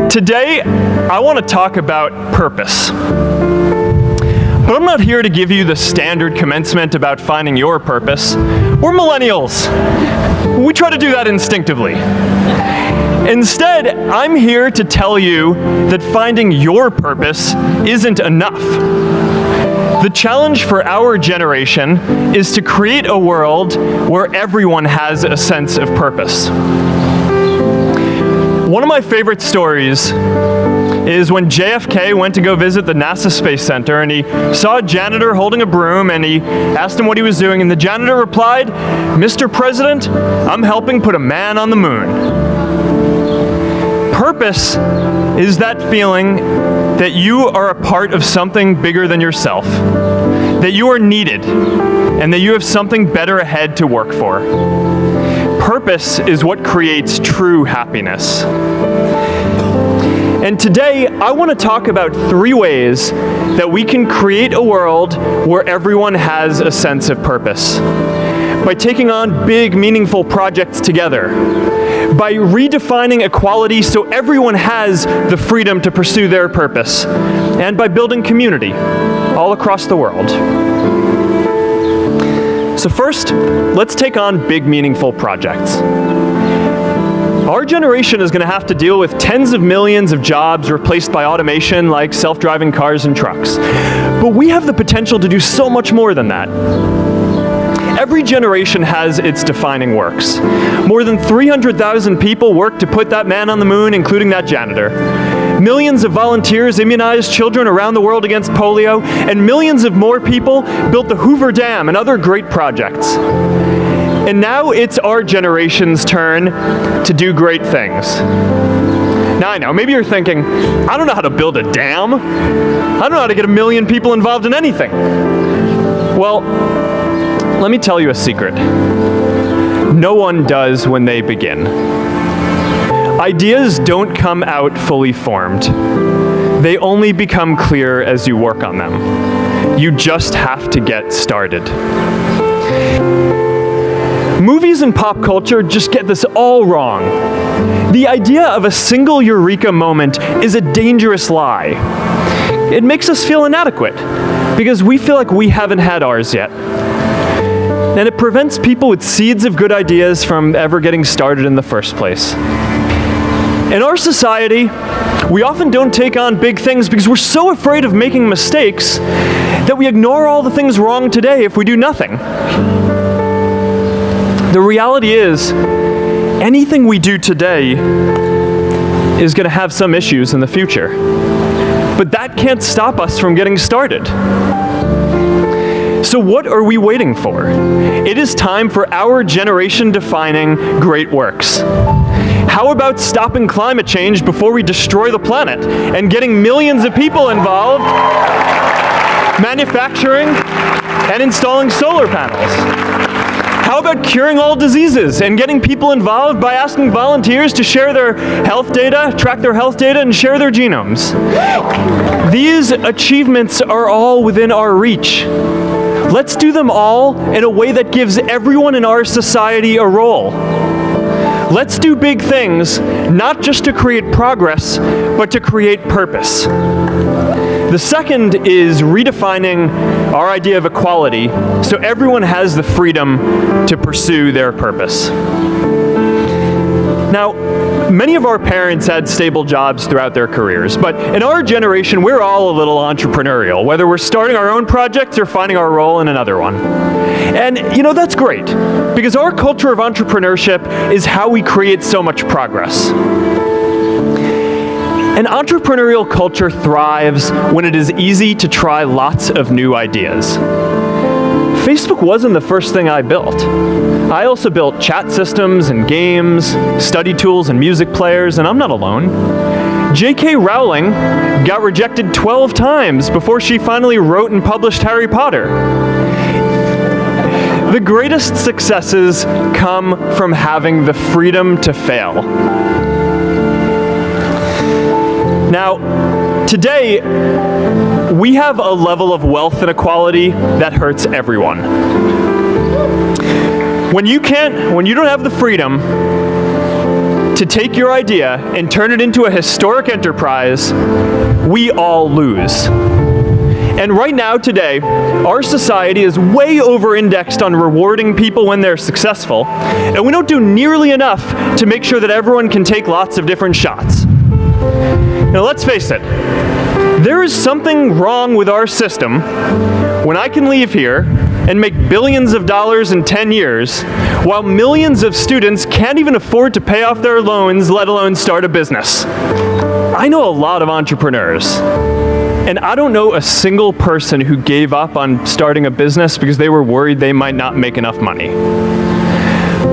Today, I want to talk about purpose. But I'm not here to give you the standard commencement about finding your purpose. We're millennials. We try to do that instinctively. Instead, I'm here to tell you that finding your purpose isn't enough. The challenge for our generation is to create a world where everyone has a sense of purpose. One of my favorite stories is when JFK went to go visit the NASA Space Center, and he saw a janitor holding a broom, and he asked him what he was doing, and the janitor replied, "Mr. President, I'm helping put a man on the moon." Purpose is that feeling that you are a part of something bigger than yourself, that you are needed, and that you have something better ahead to work for. Purpose is what creates true happiness. And today, I want to talk about 3 ways that we can create a world where everyone has a sense of purpose. By taking on big, meaningful projects together. By redefining equality so everyone has the freedom to pursue their purpose. And by building community all across the world. So first, let's take on big, meaningful projects. Our generation is going to have to deal with tens of millions of jobs replaced by automation like self-driving cars and trucks. But we have the potential to do so much more than that. Every generation has its defining works. More than 300,000 people worked to put that man on the moon, including that janitor. Millions of volunteers immunized children around the world against polio, and millions of more people built the Hoover Dam and other great projects. And now it's our generation's turn to do great things. Now I know, maybe you're thinking, I don't know how to build a dam. I don't know how to get 1 million people involved in anything. Well, let me tell you a secret. No one does when they begin. Ideas don't come out fully formed. They only become clear as you work on them. You just have to get started. Movies and pop culture just get this all wrong. The idea of a single eureka moment is a dangerous lie. It makes us feel inadequate because we feel like we haven't had ours yet. And it prevents people with seeds of good ideas from ever getting started in the first place. In our society, we often don't take on big things because we're so afraid of making mistakes that we ignore all the things wrong today if we do nothing. The reality is, anything we do today is going to have some issues in the future. But that can't stop us from getting started. So what are we waiting for? It is time for our generation-defining great works. How about stopping climate change before we destroy the planet and getting millions of people involved, manufacturing and installing solar panels? How about curing all diseases and getting people involved by asking volunteers to share their health data, track their health data, and share their genomes? These achievements are all within our reach. Let's do them all in a way that gives everyone in our society a role. Let's do big things, not just to create progress, but to create purpose. The second is redefining our idea of equality so everyone has the freedom to pursue their purpose. Now, many of our parents had stable jobs throughout their careers, but in our generation, we're all a little entrepreneurial, whether we're starting our own projects or finding our role in another one. And, that's great, because our culture of entrepreneurship is how we create so much progress. An entrepreneurial culture thrives when it is easy to try lots of new ideas. Facebook wasn't the first thing I built. I also built chat systems and games, study tools and music players, and I'm not alone. J.K. Rowling got rejected 12 times before she finally wrote and published Harry Potter. The greatest successes come from having the freedom to fail. Now, today, we have a level of wealth inequality that hurts everyone. When you don't have the freedom to take your idea and turn it into a historic enterprise, we all lose. And right now, today, our society is way over-indexed on rewarding people when they're successful, and we don't do nearly enough to make sure that everyone can take lots of different shots. Now, let's face it, there is something wrong with our system when I can leave here and make billions of dollars in 10 years, while millions of students can't even afford to pay off their loans, let alone start a business. I know a lot of entrepreneurs, and I don't know a single person who gave up on starting a business because they were worried they might not make enough money.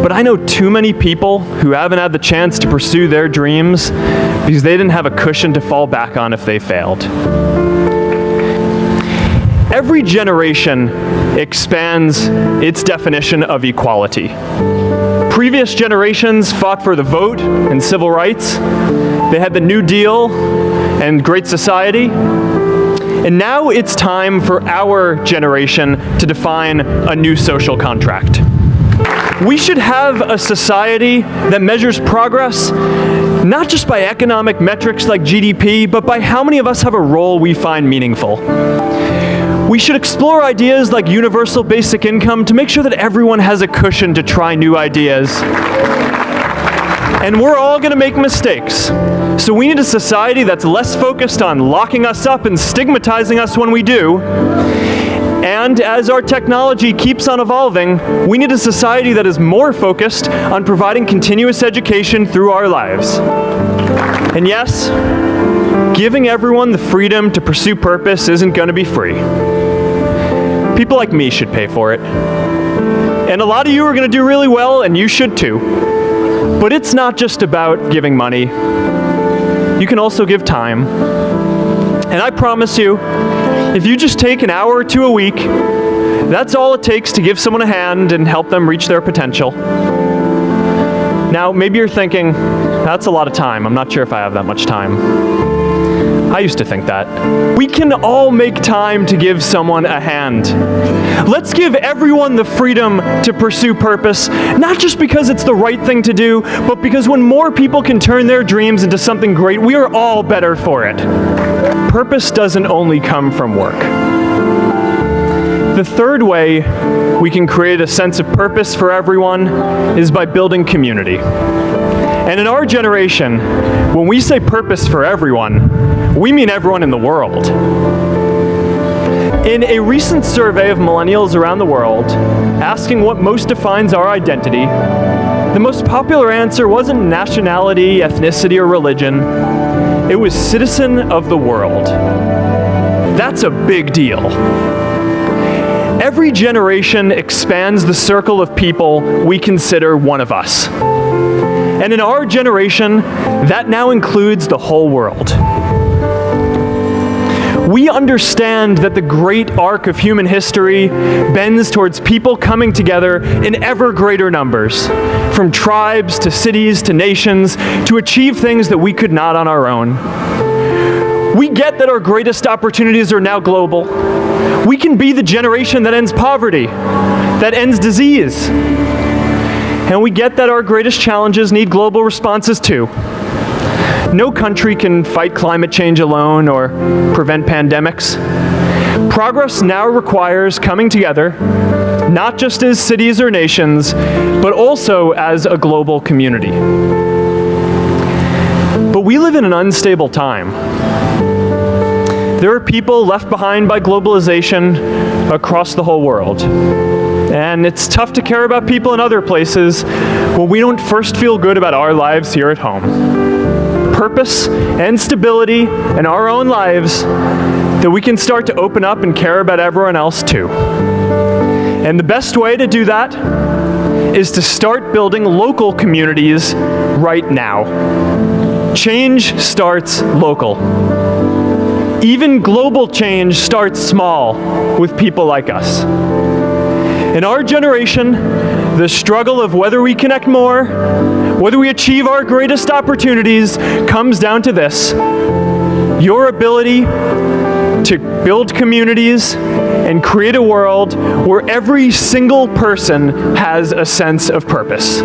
But I know too many people who haven't had the chance to pursue their dreams because they didn't have a cushion to fall back on if they failed. Every generation expands its definition of equality. Previous generations fought for the vote and civil rights. They had the New Deal and Great Society. And now it's time for our generation to define a new social contract. We should have a society that measures progress not just by economic metrics like GDP, but by how many of us have a role we find meaningful. We should explore ideas like universal basic income to make sure that everyone has a cushion to try new ideas. And we're all going to make mistakes. So we need a society that's less focused on locking us up and stigmatizing us when we do. And as our technology keeps on evolving, we need a society that is more focused on providing continuous education through our lives. And yes, giving everyone the freedom to pursue purpose isn't going to be free. People like me should pay for it. And a lot of you are going to do really well, and you should too. But it's not just about giving money. You can also give time. And I promise you, if you just take an hour or two a week, that's all it takes to give someone a hand and help them reach their potential. Now, maybe you're thinking, that's a lot of time. I'm not sure if I have that much time. I used to think that. We can all make time to give someone a hand. Let's give everyone the freedom to pursue purpose, not just because it's the right thing to do, but because when more people can turn their dreams into something great, we are all better for it. Purpose doesn't only come from work. The third way we can create a sense of purpose for everyone is by building community. And in our generation, when we say purpose for everyone, we mean everyone in the world. In a recent survey of millennials around the world, asking what most defines our identity, the most popular answer wasn't nationality, ethnicity, or religion. It was citizen of the world. That's a big deal. Every generation expands the circle of people we consider one of us. And in our generation, that now includes the whole world. We understand that the great arc of human history bends towards people coming together in ever greater numbers, from tribes to cities to nations, to achieve things that we could not on our own. We get that our greatest opportunities are now global. We can be the generation that ends poverty, that ends disease. And we get that our greatest challenges need global responses too. No country can fight climate change alone or prevent pandemics. Progress now requires coming together, not just as cities or nations, but also as a global community. But we live in an unstable time. There are people left behind by globalization across the whole world. And it's tough to care about people in other places when we don't first feel good about our lives here at home. Purpose and stability in our own lives, that we can start to open up and care about everyone else too. And the best way to do that is to start building local communities right now. Change starts local. Even global change starts small with people like us. In our generation, the struggle of whether we connect more, whether we achieve our greatest opportunities, comes down to this: your ability to build communities and create a world where every single person has a sense of purpose.